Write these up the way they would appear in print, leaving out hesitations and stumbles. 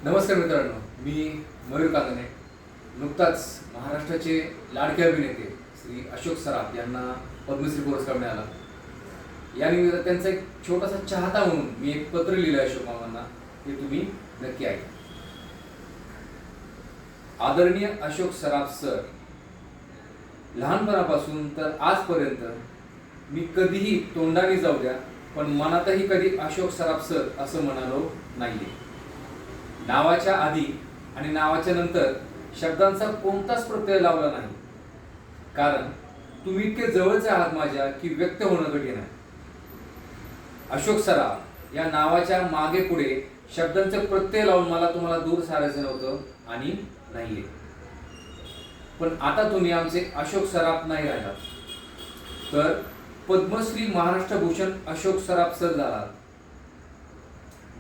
नमस्कार मित्रांनो, मी मयूर कांगणे. नुकताच महाराष्ट्राचे लाडके अभिनेते श्री अशोक सराफ यांना पद्मश्री पुरस्कार मिळाला. यानिमित्त त्यांचा एक छोटासा चाहता म्हणून मी एक पत्र लिहिलं अशोक मामांना, ते तुम्ही नक्की ऐका. आदरणीय अशोक सराफ सर, लहानपणापासून तर आजपर्यंत मी कधीही तोंडाने जाऊ द्या पण मनातही कधी अशोक सराफ सर असं म्हणालो नाहीये. नावाच्या आधी आणि नावाच्या नंतर शब्दांचा कोणताच प्रत्यय लावला नाही, कारण तुम्ही इतके जवळचे आहात माझ्या की व्यक्त होणं कठीण आहे. अशोक सराफ या नावाच्या मागे पुढे शब्दांचे प्रत्यय लावून मला तुम्हाला दूर सारायचं नव्हतं आणि नाहीये. पण आता तुम्ही आमचे अशोक सराफ नाही राहिलात, तर पद्मश्री महाराष्ट्र भूषण अशोक सराफ सर झालात.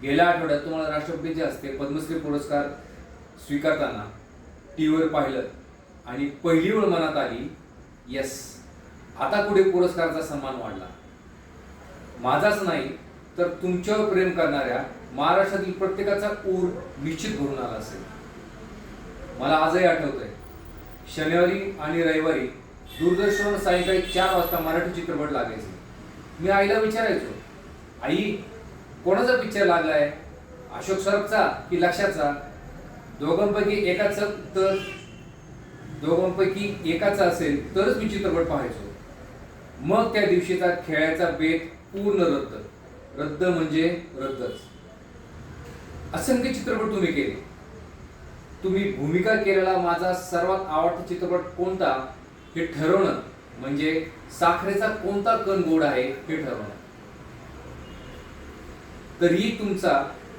गेल्या आठवड्यात तुम्हाला राष्ट्रपतींचे हस्ते पद्मश्री पुरस्कार स्वीकारताना टीव्हीवर पाहिलं आणि पहिली वेळ मनात आली, यस, आता पुढे पुरस्काराचा सन्मान वाढला. माझाच नाही तर तुमच्यावर प्रेम करणाऱ्या महाराष्ट्रातील प्रत्येकाचा ऊर निश्चित भरून आला असेल. मला आजही आठवतंय, शनिवारी आणि रविवारी दूरदर्शनवर सायंकाळी 4 वाजता मराठी चित्रपट लागायचे. मी आईला विचारायचो, आई कोणाचा पिक्चर लागलाय, अशोक सराफचा की लक्षाचा? दोघांपैकी एकाचा असेल तरच मी चित्रपट पाहायचो. मग त्या दिवशीचा खेळायचा बेत पूर्ण रद्द म्हणजे रद्दच. असंख्य चित्रपट तुम्ही केले. तुम्ही भूमिका केलेला माझा सर्वात आवडता चित्रपट कोणता हे ठरवणं म्हणजे साखरेचा कोणता कण गोड आहे हे ठरवणं. तरीही तुमचा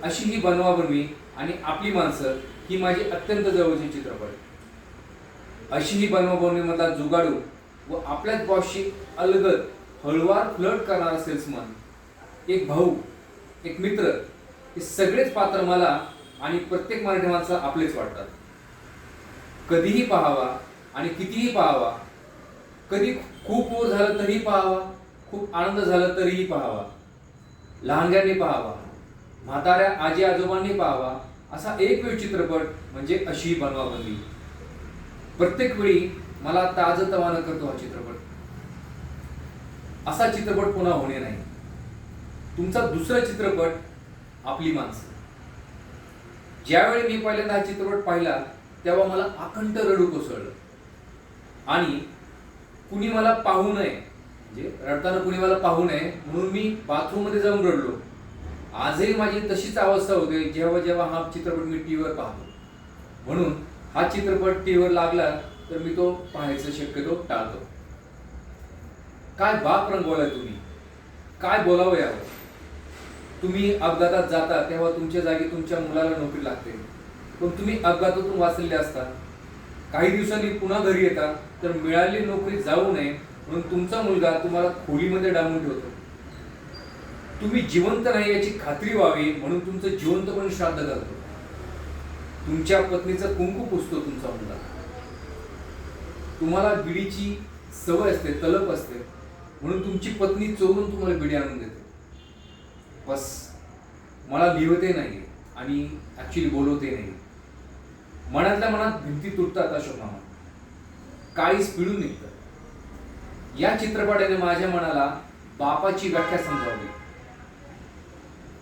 अशी ही बनवाबनवी आणि आपली माणसं ही माझी अत्यंत जवळची चित्रपट. अशी ही बनवाबनवी मधला जुगाडू व आपल्याच बॉसशी अलगद हळूवार फ्लर्ट करणारा सेल्समन, एक भाऊ, एक मित्र, हे सगळेच पात्र मला आणि प्रत्येक मराठी माणसाला आपलेच वाटतात. कधीही पाहावा आणि कितीही पाहावा, कधी खूप बोर झालं तरीही पाहावा, खूप आनंद झाला तरीही पाहावा, लहानग्यांनी पाहावा, म्हाताऱ्या आजी आजोबांनी पाहावा, असा एक वेळ चित्रपट म्हणजे अशी बनवाबनवी. प्रत्येक वेळी मला ताजतवानं करतो हा चित्रपट. असा चित्रपट पुन्हा होणे नाही. तुमचा दुसरा चित्रपट आपली माणसं. ज्यावेळी मी पहिल्यांदा हा चित्रपट पाहिला तेव्हा मला अखंड रडू कोसळलं आणि कुणी मला पाहू नये, म्हणजे रडताना कुणी मला पाहू नये म्हणून मी बाथरूम मध्ये जाऊन रडलो. आजही माझी तशीच अवस्था होते जेव्हा जेव्हा हा चित्रपट मी टीव्हीवर पाहतो. म्हणून हा चित्रपट टीव्हीवर लागला तर मी तो पाहायचं शक्यतो टाळतो. काय बाप रंगवलाय तुम्ही, काय बोलावं यावं. तुम्ही अपघातात जाता तेव्हा तुमच्या जागी तुमच्या मुलाला नोकरी लागते, पण तुम्ही अपघातातून वाचलेले असता. काही दिवसांनी पुन्हा घरी येता तर मिळालेली नोकरी जाऊ नये म्हणून तुमचा मुलगा तुम्हाला खोलीमध्ये डांबून ठेवतो. तुम्ही जिवंत नाही याची खात्री व्हावी म्हणून तुमचं जिवंतपणे श्राद्ध करतो. तुमच्या पत्नीचं कुंकू पुसतो तुमचा मुलगा. तुम्हाला बिडीची सवय असते, तलप असते, म्हणून तुमची पत्नी चोरून तुम्हाला बिडी आणून देते. बस, मला लिहवते नाही आणि ऍक्च्युली बोलवते नाही. मनातल्या मनात भिंती तुटतात अशोक मामा, काळीच पिळून निघतं. या चित्रपटाने माझ्या मनाला बापाची व्याख्या समजावली.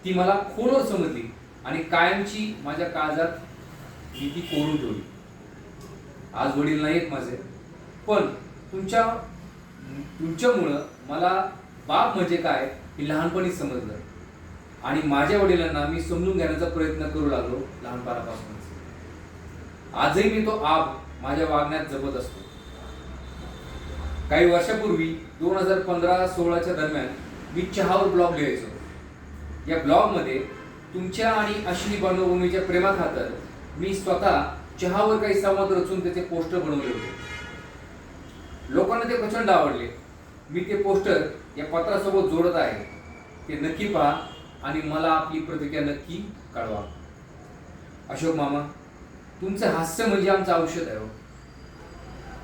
ती मला खोलवर समजली आणि कायमची माझ्या काळजात मी ती कोरून ठेवली. आज वडील नाहीत माझे, पण तुमच्यामुळं मला बाप म्हणजे काय हे लहानपणीच समजलं आणि माझ्या वडिलांना मी समजून घेण्याचा प्रयत्न करू लागलो लहानपणापासूनच. आजही मी तो आब माझ्या वागण्यात जपत असतो. काही वर्षापूर्वी 2015-16च्या दरम्यान मी चहावर ब्लॉग लिहायचो. या ब्लॉगमध्ये तुमच्या आणि अश्विनी बनवभूमीच्या प्रेमाखातर मी स्वतः चहावर काही संवाद रचून त्याचे पोस्टर बनवले होते. लोकांना ते प्रचंड आवडले. मी ते पोस्टर या पत्रासोबत जोडत आहे. ते नक्की पहा आणि मला आपली प्रतिक्रिया नक्की कळवा. अशोक मामा, तुमचं हास्य म्हणजे आमचं औषध आहे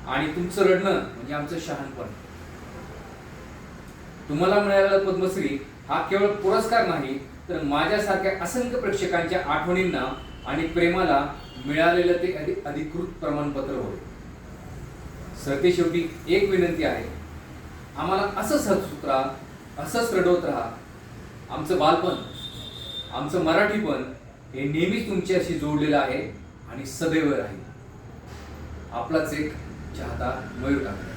आणि तुमचं रडणं म्हणजे आमचं शहाणपण. तुम्हाला मिळालेला पद्मश्री हा केवळ पुरस्कार नाही तर माझ्यासारख्या असंख्य प्रेक्षकांच्या आठवणींना आणि प्रेमाला मिळालेलं ते अधिकृत प्रमाणपत्र होय. सरते शेवटी एक विनंती आहे, आम्हाला असंच हसूत राहा, असंच रडवत राहा. आमचं बालपण, आमचं मराठीपण हे नेहमीच तुमच्याशी जोडलेलं आहे आणि सदैव राहील. आपलाच एक चाहता मयूर काकडे.